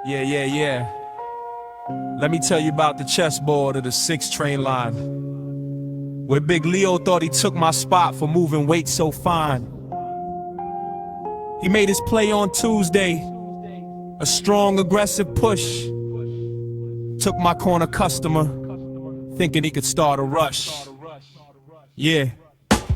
Yeah. Let me tell you about the chessboard of the 6 train line, where Big Leo thought he took my spot for moving weight so fine. He made his play on Tuesday, a strong, aggressive push. Took my corner customer, thinking he could start a rush. Yeah.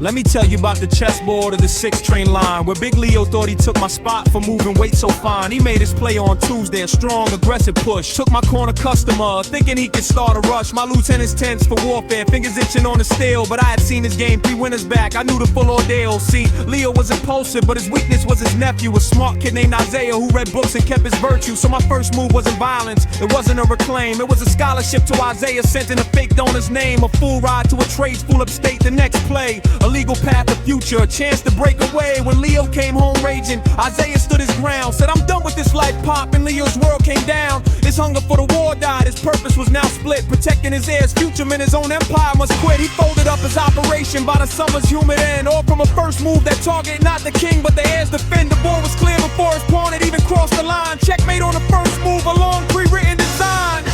Let me tell you about the chessboard of the 6 train line, where Big Leo thought he took my spot for moving weight so fine. He made his play on Tuesday, a strong, aggressive push. Took my corner customer, thinking he could start a rush. My lieutenant's tense for warfare, fingers itching on the steel. But I had seen his game 3 winners back, I knew the full ordeal. See, Leo was impulsive, but his weakness was his nephew, a smart kid named Isaiah who read books and kept his virtue. So my first move wasn't violence, it wasn't a reclaim. It was a scholarship to Isaiah sent in a fake donor's name. A full ride to a trade school upstate, the next play. A legal path to future, a chance to break away. When Leo came home raging, Isaiah stood his ground. Said, I'm done with this life, Pop, and Leo's world came down. His hunger for the war died, his purpose was now split. Protecting his heirs, future men, his own empire must quit. He folded up his operation by the summer's humid end. All from a first move that targeted not the king, but the heirs defend. The board was clear before his pawn had even crossed the line. Checkmate on the first move, a long pre-written design.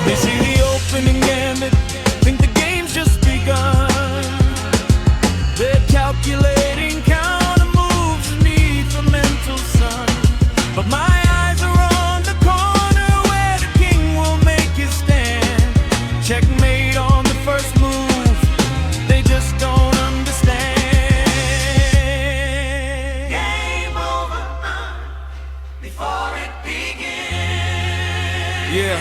They see the opening gambit, think the game's just begun. They're calculating counter moves beneath the mental sun. But my eyes are on the corner where the king will make his stand. Checkmate on the first move, they just don't understand. Game over before it begins. Yeah.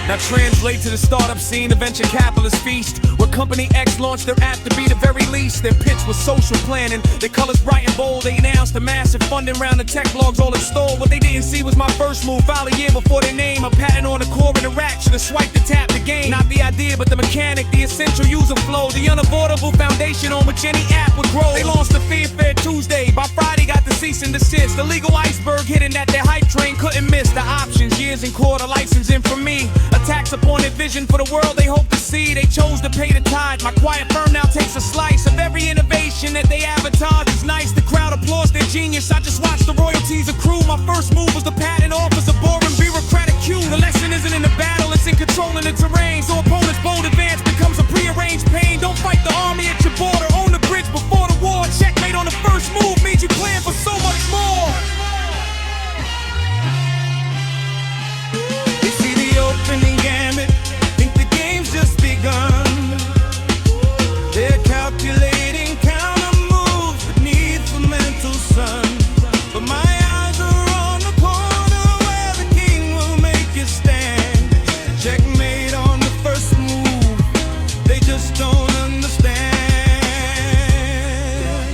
Now translate to the startup scene, a venture capitalist feast, where Company X launched their app to be the very least. Their pitch was social planning, their colors bright and bold. They announced a massive funding round, the tech blogs all installed. What they didn't see was my first move, file a year before their name. A patent on the core interaction, a swipe to tap the game. Not the idea, but the mechanic, the essential user flow, the unavoidable foundation on which any app would grow. They launched the Fair Tuesday, by Friday got the cease and desist. The legal iceberg hidden that their hype train couldn't miss. The options, years in court, a licensing from me. Tax upon their vision for the world they hope to see. They chose to pay the tithe. My quiet firm now takes a slice of every innovation that they advertise. It's nice, the crowd applauds their genius. I just watch the royalties accrue. My first move was the patent office, a boring bureaucratic cue. The lesson isn't in the battle, it's in controlling the terrain. So opponents' bold advance becomes a prearranged pain. Don't fight the army at your border, own the bridge before the war. Checkmate on the first move means you plan for so much more. Opening gambit, think the game's just begun. They're calculating counter moves beneath the mental sun. But my eyes are on the corner where the king will make his stand. Checkmate on the first move, they just don't understand.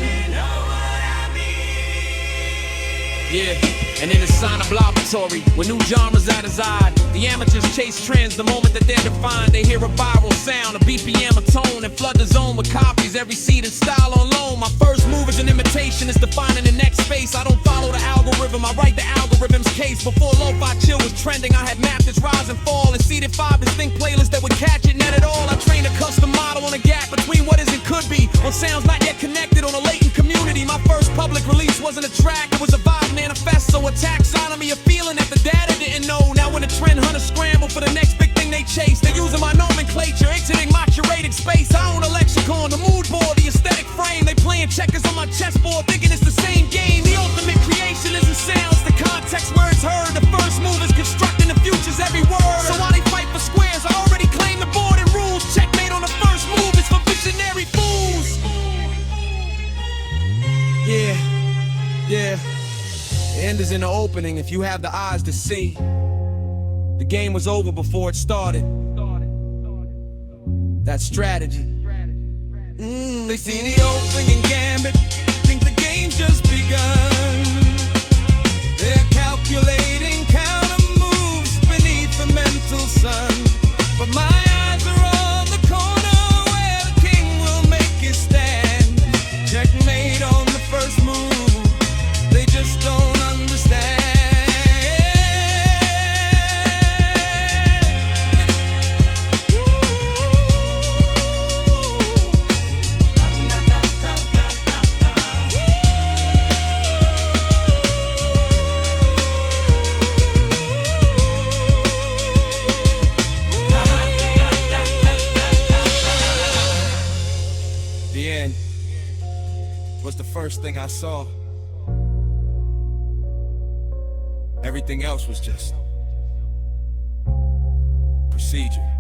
You know what I mean? Yeah, and in the sign of laboratory, with new genres at his eye, the amateurs chase trends the moment that they're defined. They hear a viral sound, a BPM, a tone, and flood the zone with copies, every seed and style on loan. My first move is an imitation, it's defining the next space. I don't follow the algorithm, I write the algorithm's case. Before lo-fi chill was trending, I had mapped its rise and fall and seeded 5 distinct playlists that would catch it, net at all. I trained a custom model on a gap between what is and could be, on sounds not yet connected, on a latent community. My first public release wasn't a track, it was a vibe manifesto, a taxonomy, a feeling that the data didn't know. Now when the trend hunters scramble for the next big thing they chase, they're using my nomenclature, exiting my curated space. I own a lexicon, the mood board, the aesthetic frame. They playing checkers on my chessboard, thinking it's the same game. The ultimate creation isn't sounds, the context where it's heard. The first move is constructing the future's every word. So while they fight for squares, I already claim the board and rules. Checkmate on the first move is for visionary fools. Yeah. The end is in the opening if you have the eyes to see. The game was over before it started. That's strategy. They see the opening gambit, think the game's just begun. They're calculating counter moves beneath the mental sun. But my eyes are on the corner where the king will make his stand. Checkmate on the first move, they just don't understand. was the first thing I saw. Everything else was just procedure.